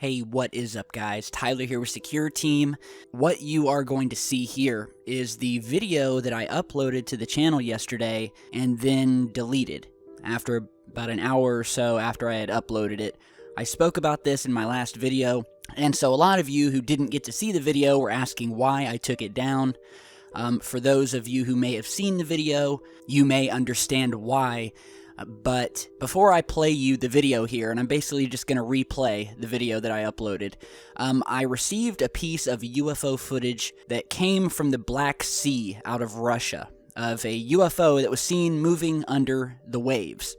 Hey, what is up, guys? Tyler here with Secureteam. What you are going to see here is the video that I uploaded to the channel yesterday and then deleted after about an hour or so after I had uploaded it. I spoke about this in my last video, and so a lot of you who didn't get to see the video were asking why I took it down. For those of you who may have seen the video, you may understand why. But before I play you the video here, and I'm basically just going to replay the video that I uploaded, I received a piece of UFO footage that came from the Black Sea out of Russia, of a UFO that was seen moving under the waves.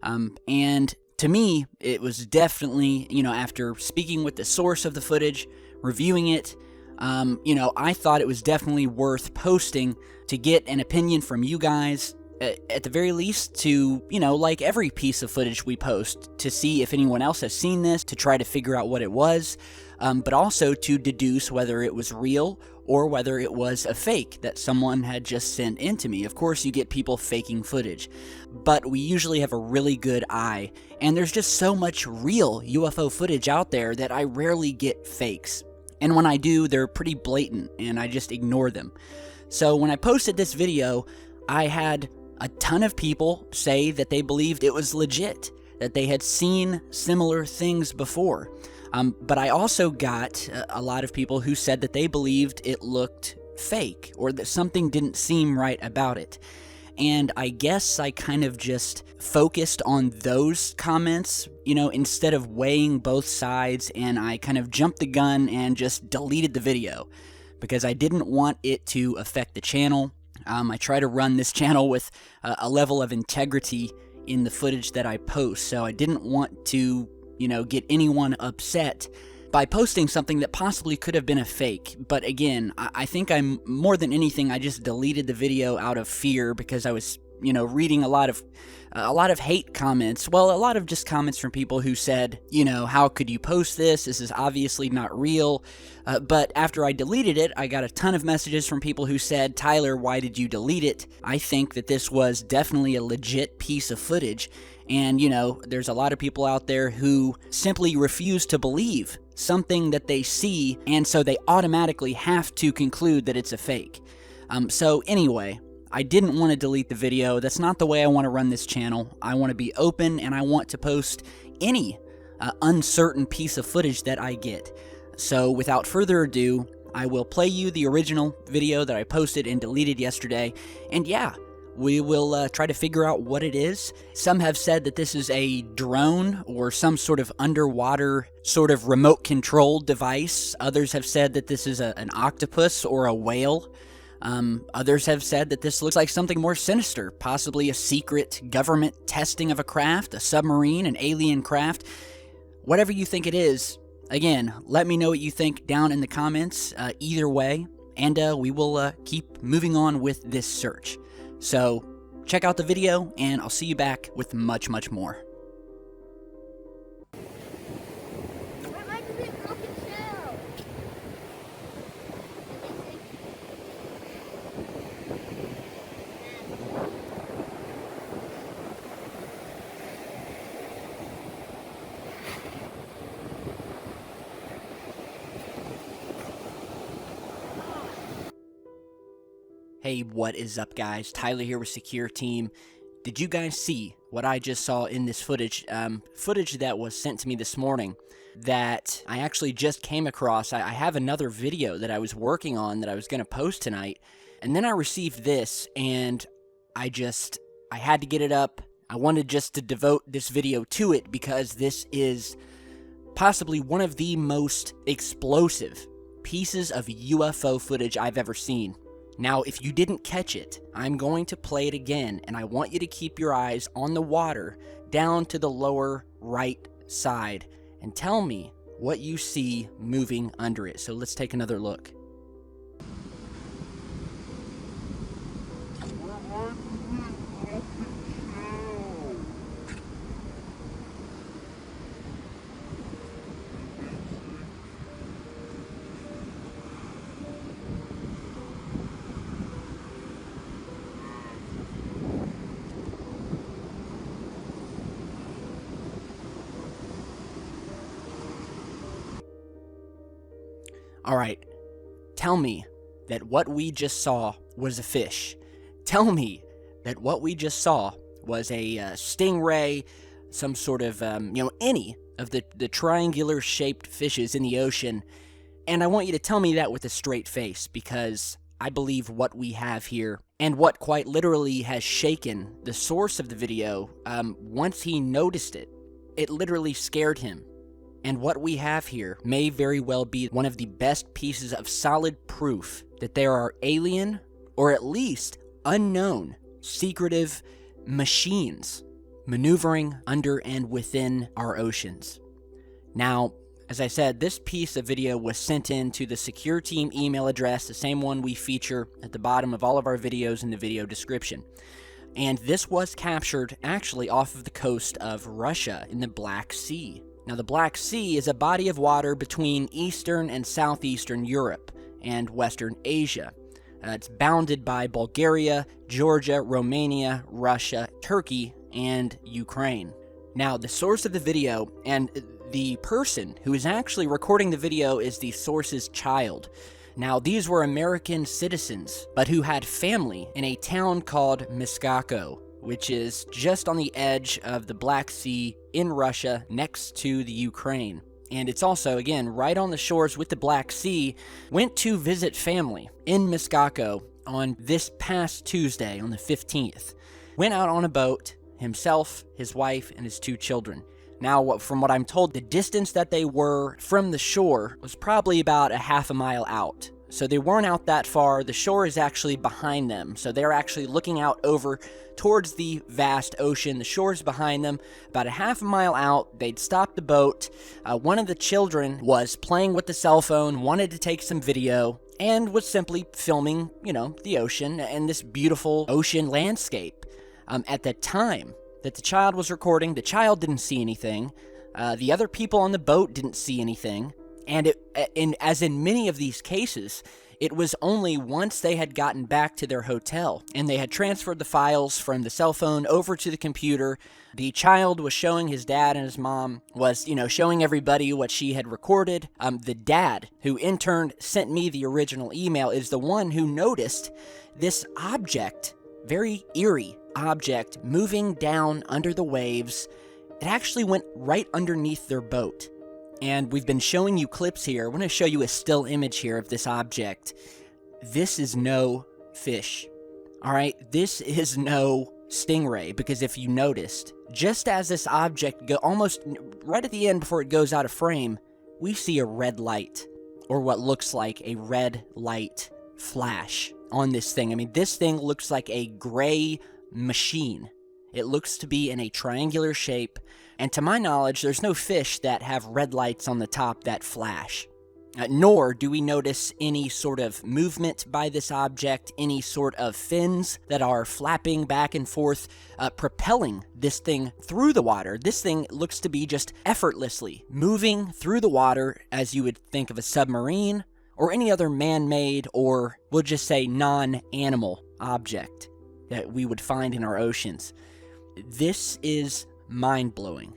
And to me, it was definitely, after speaking with the source of the footage, reviewing it, I thought it was definitely worth posting to get an opinion from you guys. At the very least, to, like every piece of footage we post, to see if anyone else has seen this, to try to figure out what it was, but also to deduce whether it was real or whether it was a fake that someone had just sent in to me. Of course, you get people faking footage, but we usually have a really good eye, and there's just so much real UFO footage out there that I rarely get fakes. And when I do, they're pretty blatant, and I just ignore them. So when I posted this video, I had a ton of people say that they believed it was legit, that they had seen similar things before. But I also got a lot of people who said that they believed it looked fake, or that something didn't seem right about it. And I guess I kind of just focused on those comments, instead of weighing both sides, and I kind of jumped the gun and just deleted the video because I didn't want it to affect the channel. I try to run this channel with a level of integrity in the footage that I post, so I didn't want to, get anyone upset by posting something that possibly could have been a fake. But again, I think more than anything, I just deleted the video out of fear because I was, reading a lot of hate comments. Well, a lot of just comments from people who said, how could you post this? This is obviously not real. But after I deleted it, I got a ton of messages from people who said, Tyler, why did you delete it? I think that this was definitely a legit piece of footage. And, there's a lot of people out there who simply refuse to believe something that they see, and so they automatically have to conclude that it's a fake. So anyway, I didn't want to delete the video. That's not the way I want to run this channel. I want to be open, and I want to post any uncertain piece of footage that I get. So without further ado, I will play you the original video that I posted and deleted yesterday, and yeah, we will try to figure out what it is. Some have said that this is a drone or some sort of underwater sort of remote-controlled device. Others have said that this is an octopus or a whale. Others have said that this looks like something more sinister, possibly a secret government testing of a craft, a submarine, an alien craft. Whatever you think it is, again, let me know what you think down in the comments, either way, and we will keep moving on with this search. So, check out the video, and I'll see you back with much, much more. Hey, what is up, guys? Tyler here with Secureteam. Did you guys see what I just saw in this footage? Footage that was sent to me this morning that I actually just came across. I have another video that I was working on that I was going to post tonight, and then I received this, and I had to get it up. I wanted just to devote this video to it because this is possibly one of the most explosive pieces of UFO footage I've ever seen. Now, if you didn't catch it, I'm going to play it again, and I want you to keep your eyes on the water down to the lower right side and tell me what you see moving under it. So let's take another look. All right, tell me that what we just saw was a fish. Tell me that what we just saw was a stingray, some sort of, any of the triangular-shaped fishes in the ocean. And I want you to tell me that with a straight face, because I believe what we have here, and what quite literally has shaken the source of the video, once he noticed it, it literally scared him. And what we have here may very well be one of the best pieces of solid proof that there are alien, or at least unknown, secretive machines maneuvering under and within our oceans. Now, as I said, this piece of video was sent in to the Secureteam email address, the same one we feature at the bottom of all of our videos in the video description. And this was captured actually off of the coast of Russia in the Black Sea. Now, the Black Sea is a body of water between Eastern and Southeastern Europe and Western Asia. It's bounded by Bulgaria, Georgia, Romania, Russia, Turkey, and Ukraine. Now, the source of the video and the person who is actually recording the video is the source's child. Now, these were American citizens, but who had family in a town called Miskako, which is just on the edge of the Black Sea in Russia next to the Ukraine. And it's also, again, right on the shores with the Black Sea. Went to visit family in Miskako on this past Tuesday, on the 15th. Went out on a boat, himself, his wife, and his 2 children. Now, from what I'm told, the distance that they were from the shore was probably about a half a mile out. So they weren't out that far. The shore is actually behind them. So they're actually looking out over towards the vast ocean. The shore is behind them, about a half a mile out. They'd stopped the boat. One of the children was playing with the cell phone, wanted to take some video, and was simply filming, the ocean and this beautiful ocean landscape. At the time that the child was recording, the child didn't see anything. The other people on the boat didn't see anything. And as in many of these cases, it was only once they had gotten back to their hotel and they had transferred the files from the cell phone over to the computer. The child was showing his dad, and his mom was, showing everybody what she had recorded. The dad, who in turn sent me the original email, is the one who noticed this object, very eerie object, moving down under the waves. It actually went right underneath their boat. And we've been showing you clips here. I want to show you a still image here of this object. This is no fish. All right, this is no stingray, because if you noticed, just as this object almost right at the end before it goes out of frame, we see a red light, or what looks like a red light flash on this thing. I mean, this thing looks like a gray machine. It looks to be in a triangular shape, and to my knowledge, there's no fish that have red lights on the top that flash. Nor do we notice any sort of movement by this object, any sort of fins that are flapping back and forth, propelling this thing through the water. This thing looks to be just effortlessly moving through the water as you would think of a submarine or any other man-made, or we'll just say non-animal object that we would find in our oceans. This is mind-blowing.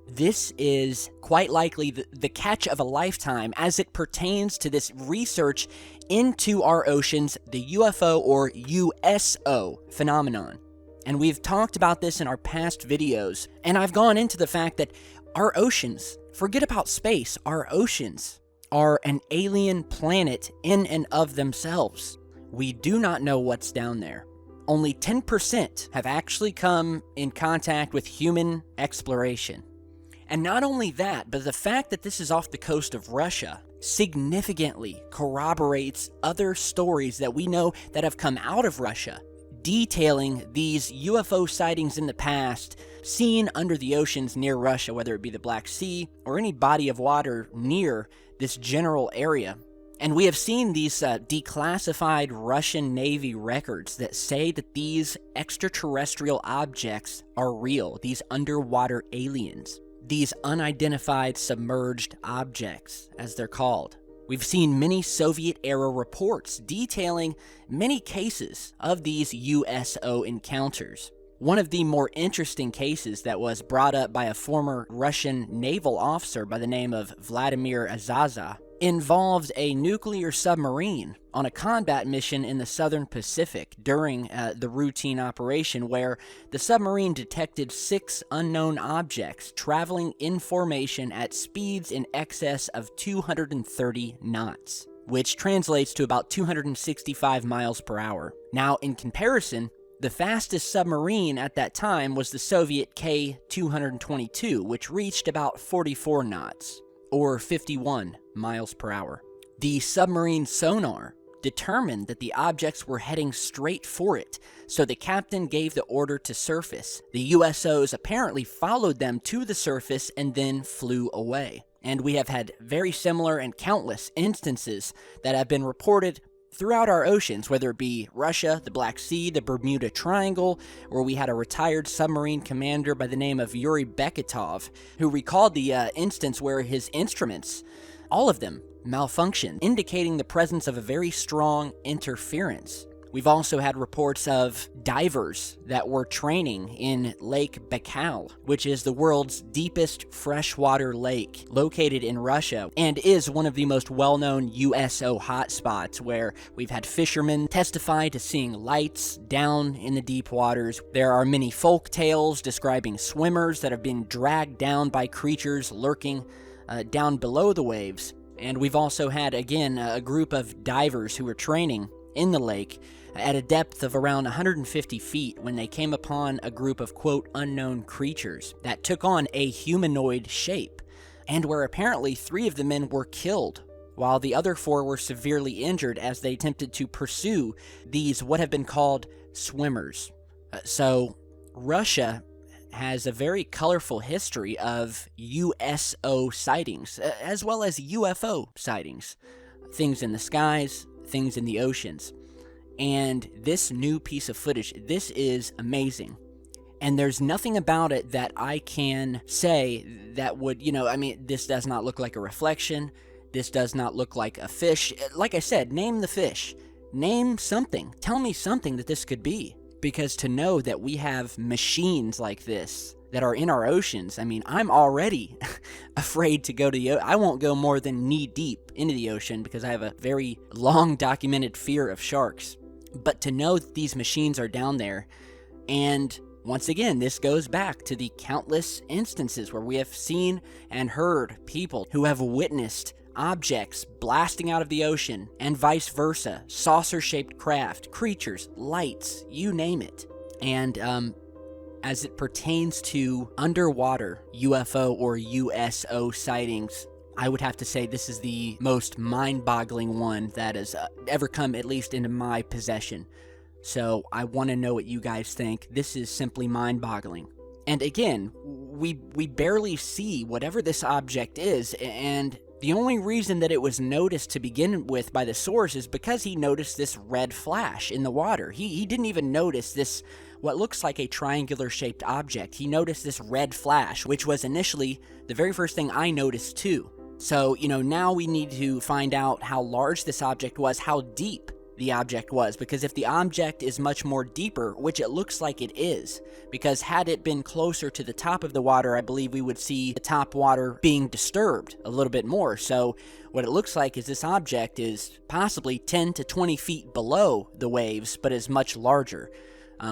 This is quite likely the catch of a lifetime as it pertains to this research into our oceans, the UFO or USO phenomenon. And we've talked about this in our past videos, and I've gone into the fact that our oceans, forget about space, our oceans are an alien planet in and of themselves. We do not know what's down there. Only 10% have actually come in contact with human exploration. And not only that, but the fact that this is off the coast of Russia significantly corroborates other stories that we know that have come out of Russia, detailing these UFO sightings in the past seen under the oceans near Russia, whether it be the Black Sea or any body of water near this general area. And we have seen these declassified Russian Navy records that say that these extraterrestrial objects are real, these underwater aliens, these unidentified submerged objects, as they're called. We've seen many Soviet-era reports detailing many cases of these USO encounters. One of the more interesting cases that was brought up by a former Russian naval officer by the name of Vladimir Azaza involved a nuclear submarine on a combat mission in the southern Pacific during the routine operation, where the submarine detected 6 unknown objects traveling in formation at speeds in excess of 230 knots, which translates to about 265 miles per hour. Now, in comparison, the fastest submarine at that time was the Soviet K-222, which reached about 44 knots, or 51 miles per hour. The submarine sonar determined that the objects were heading straight for it, so the captain gave the order to surface. The USOs apparently followed them to the surface and then flew away. And we have had very similar and countless instances that have been reported throughout our oceans, whether it be Russia, the Black Sea, the Bermuda Triangle, where we had a retired submarine commander by the name of Yuri Beketov, who recalled the instance where his instruments, all of them, malfunctioned, indicating the presence of a very strong interference. We've also had reports of divers that were training in Lake Baikal, which is the world's deepest freshwater lake located in Russia and is one of the most well-known USO hotspots, where we've had fishermen testify to seeing lights down in the deep waters. There are many folk tales describing swimmers that have been dragged down by creatures lurking down below the waves. And we've also had, again, a group of divers who were training in the lake at a depth of around 150 feet when they came upon a group of, quote, unknown creatures that took on a humanoid shape, and where apparently 3 of the men were killed, while the other 4 were severely injured as they attempted to pursue these what have been called swimmers. So Russia has a very colorful history of USO sightings, as well as UFO sightings. Things in the skies, things in the oceans. And this new piece of footage, this is amazing. And there's nothing about it that I can say that would, this does not look like a reflection. This does not look like a fish. Like I said, name the fish. Name something. Tell me something that this could be. Because to know that we have machines like this that are in our oceans, I'm already afraid to go to the ocean. I won't go more than knee deep into the ocean because I have a very long documented fear of sharks. But to know that these machines are down there, and once again, this goes back to the countless instances where we have seen and heard people who have witnessed objects blasting out of the ocean, and vice versa, saucer-shaped craft, creatures, lights, you name it. And as it pertains to underwater UFO or USO sightings, I would have to say this is the most mind-boggling one that has ever come, at least, into my possession. So I want to know what you guys think. This is simply mind-boggling. And again, we barely see whatever this object is, and the only reason that it was noticed to begin with by the source is because he noticed this red flash in the water. He didn't even notice this, what looks like a triangular-shaped object. He noticed this red flash, which was initially the very first thing I noticed too. So, now we need to find out how large this object was, how deep the object was, because if the object is much more deeper, which it looks like it is, because had it been closer to the top of the water, I believe we would see the top water being disturbed a little bit more. So what it looks like is this object is possibly 10 to 20 feet below the waves, but is much larger,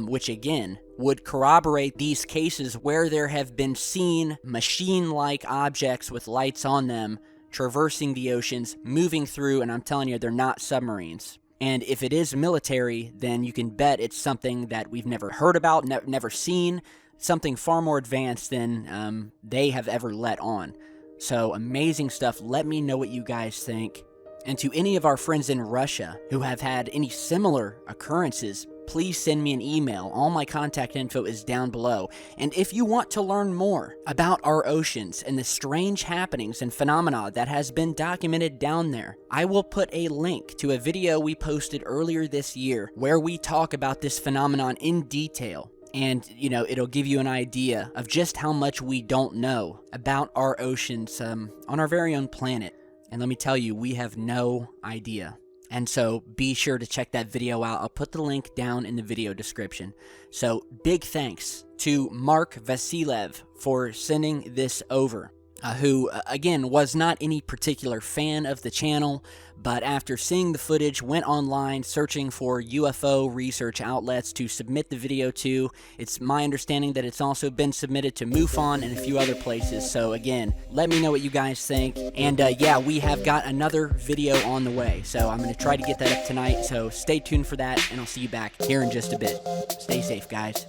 which again would corroborate these cases where there have been seen machine-like objects with lights on them traversing the oceans, moving through, and I'm telling you, they're not submarines. And if it is military, then you can bet it's something that we've never heard about, never seen, something far more advanced than they have ever let on. So amazing stuff. Let me know what you guys think. And to any of our friends in Russia who have had any similar occurrences, please send me an email. All my contact info is down below. And if you want to learn more about our oceans and the strange happenings and phenomena that has been documented down there, I will put a link to a video we posted earlier this year where we talk about this phenomenon in detail. And, it'll give you an idea of just how much we don't know about our oceans on our very own planet. And let me tell you, we have no idea. And so be sure to check that video out. I'll put the link down in the video description. So big thanks to Mark Vasilev for sending this over. who, again, was not any particular fan of the channel, but after seeing the footage, went online searching for UFO research outlets to submit the video to. It's my understanding that it's also been submitted to MUFON and a few other places. So again, let me know what you guys think. And yeah, we have got another video on the way, so I'm going to try to get that up tonight. So stay tuned for that, and I'll see you back here in just a bit. Stay safe, guys.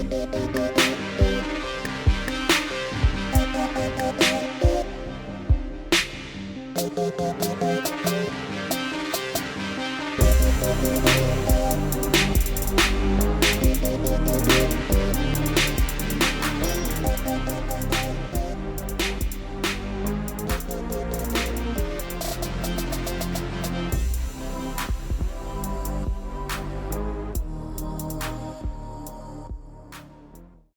Thank you.